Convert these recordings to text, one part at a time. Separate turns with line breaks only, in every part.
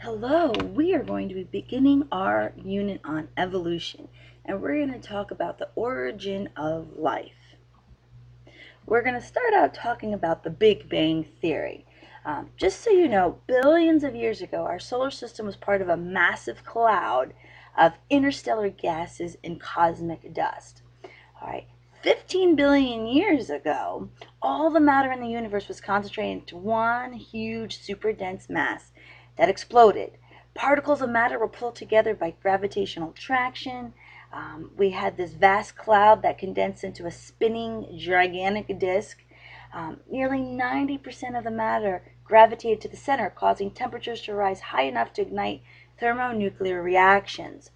Hello, we are going to be beginning our unit on evolution, and we're going to talk about the origin of life. We're going to start out talking about the Big Bang Theory. Just so you know, billions of years ago, our solar system was part of a massive cloud of interstellar gases and cosmic dust. All right, 15 billion years ago, all the matter in the universe was concentrated into one huge super dense mass that exploded. Particles of matter were pulled together by gravitational attraction. We had this vast cloud that condensed into a spinning gigantic disk. Nearly 90% of the matter gravitated to the center, causing temperatures to rise high enough to ignite thermonuclear reactions.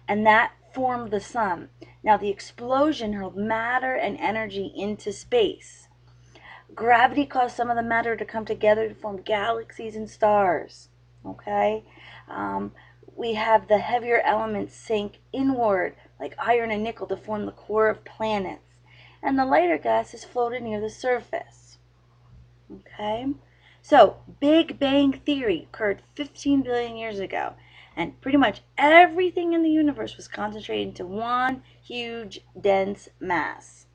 And that formed the sun. Now, the explosion hurled matter and energy into space. Gravity caused some of the matter to come together to form galaxies and stars. Okay? We have the heavier elements sink inward, like iron and nickel, to form the core of planets. And the lighter gases floated near the surface. Okay? So, Big Bang Theory occurred 15 billion years ago, and pretty much everything in the universe was concentrated into one huge, dense mass.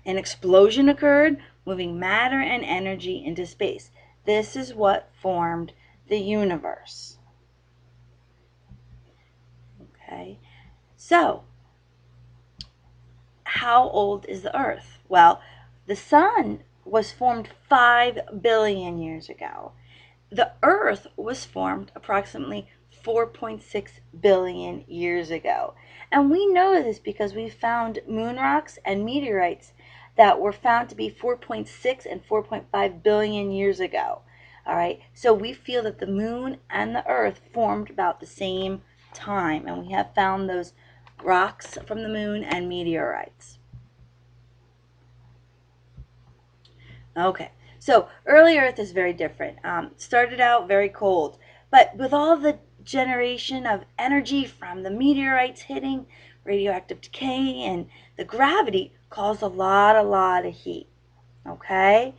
An explosion occurred, moving matter and energy into space. This is what formed the universe. Okay, so how old is the Earth? Well, the sun was formed 5 billion years ago. The Earth was formed approximately 4.6 billion years ago. And we know this because we found moon rocks and meteorites that were found to be 4.6 and 4.5 billion years ago. All right, so we feel that the moon and the Earth formed about the same time, and we have found those rocks from the moon and meteorites. Okay, so early Earth is very different. Started out very cold, but with all the generation of energy from the meteorites hitting, radioactive decay, and the gravity caused a lot of heat. Okay,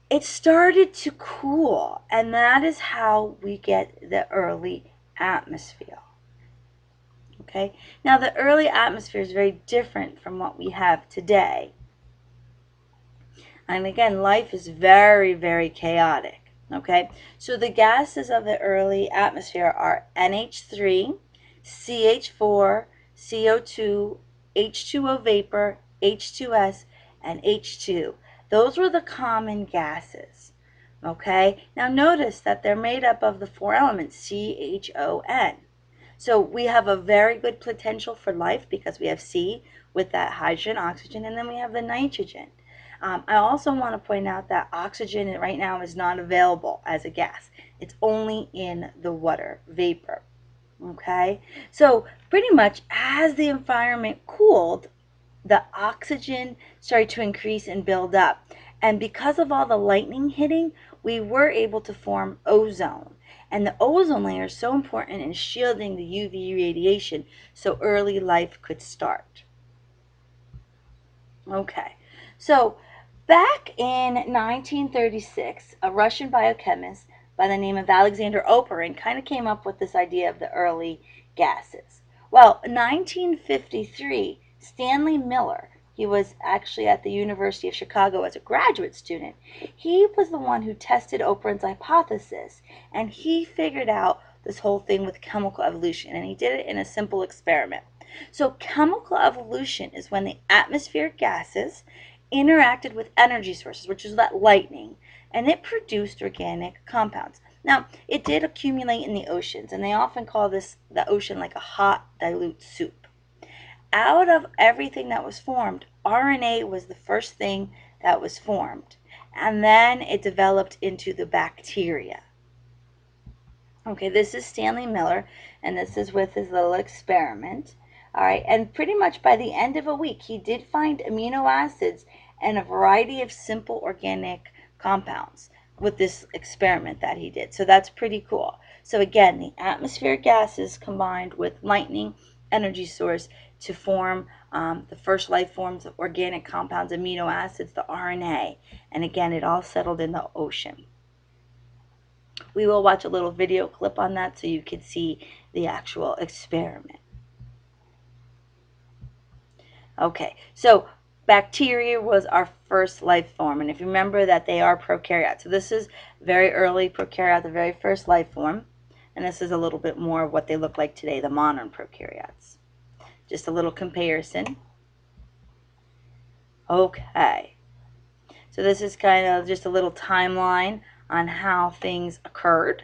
it started to cool, and that is how we get the early atmosphere. Okay, now the early atmosphere is very different from what we have today. And again, life is very chaotic. Okay, so the gases of the early atmosphere are NH3, CH4, CO2, H2O vapor, H2S, and H2. Those were the common gases. Okay, now notice that they're made up of the four elements CHON. So we have a very good potential for life because we have C with that hydrogen, oxygen, and then we have the nitrogen. I also want to point out that oxygen right now is not available as a gas. It's only in the water vapor. Okay, so pretty much as the environment cooled, the oxygen started to increase and build up. And because of all the lightning hitting, we were able to form ozone. And the ozone layer is so important in shielding the UV radiation so early life could start. Okay, so back in 1936, a Russian biochemist by the name of Alexander Oparin kind of came up with this idea of the early gases. Well, in 1953, Stanley Miller, he was actually at the University of Chicago as a graduate student, he was the one who tested Oparin's hypothesis, and he figured out this whole thing with chemical evolution, and he did it in a simple experiment. So chemical evolution is when the atmospheric gases interacted with energy sources, which is that lightning, and it produced organic compounds. Now, it did accumulate in the oceans, and they often call this the ocean like a hot, dilute soup. Out of everything that was formed, RNA was the first thing that was formed, and then it developed into the bacteria. Okay, this is Stanley Miller, and this is with his little experiment. All right, and pretty much by the end of a week, he did find amino acids and a variety of simple organic compounds with this experiment that he did. So that's pretty cool. So again, the atmospheric gases combined with lightning energy source to form the first life forms of organic compounds, amino acids, the RNA. And again, it all settled in the ocean. We will watch a little video clip on that so you can see the actual experiment. Okay, so bacteria was our first life form, and if you remember that they are prokaryotes. So this is very early prokaryote, the very first life form, and this is a little bit more of what they look like today, the modern prokaryotes. Just a little comparison. Okay, so this is kind of just a little timeline on how things occurred.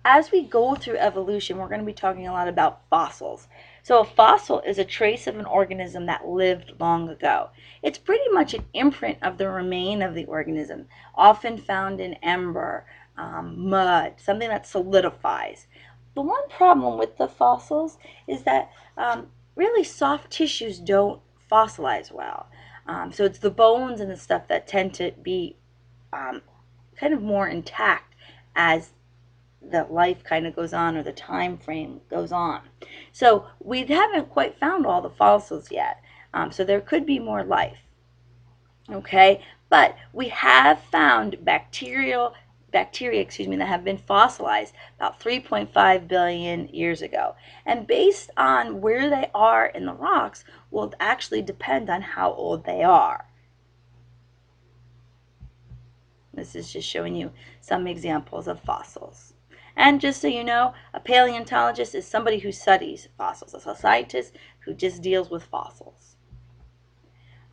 As we go through evolution, we're going to be talking a lot about fossils. So a fossil is a trace of an organism that lived long ago. It's pretty much an imprint of the remain of the organism, often found in ember, mud, something that solidifies. The one problem with the fossils is that really soft tissues don't fossilize well. So it's the bones and the stuff that tend to be kind of more intact as the life kind of goes on, or the time frame goes on. So we haven't quite found all the fossils yet. So there could be more life. Okay, but we have found bacteria, that have been fossilized about 3.5 billion years ago. And based on where they are in the rocks will actually depend on how old they are. This is just showing you some examples of fossils. And just so you know, a paleontologist is somebody who studies fossils. It's a scientist who just deals with fossils.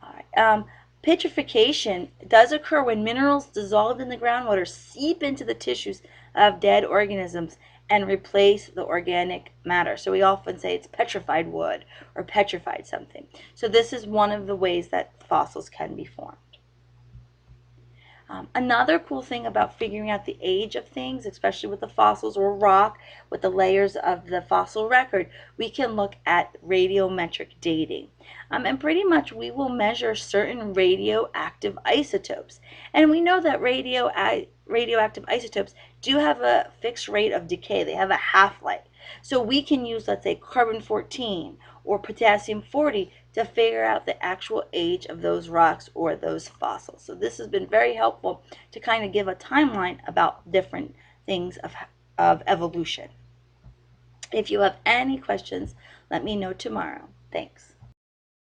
All right. Petrification does occur when minerals dissolved in the groundwater seep into the tissues of dead organisms and replace the organic matter. So we often say it's petrified wood or petrified something. So this is one of the ways that fossils can be formed. Another cool thing about figuring out the age of things, especially with the fossils or rock, with the layers of the fossil record, we can look at radiometric dating. And pretty much we will measure certain radioactive isotopes. And we know that radioactive isotopes do have a fixed rate of decay. They have a half-life. So we can use, let's say, carbon-14 or potassium-40 to figure out the actual age of those rocks or those fossils. So this has been very helpful to kind of give a timeline about different things of evolution. If you have any questions, let me know tomorrow. Thanks.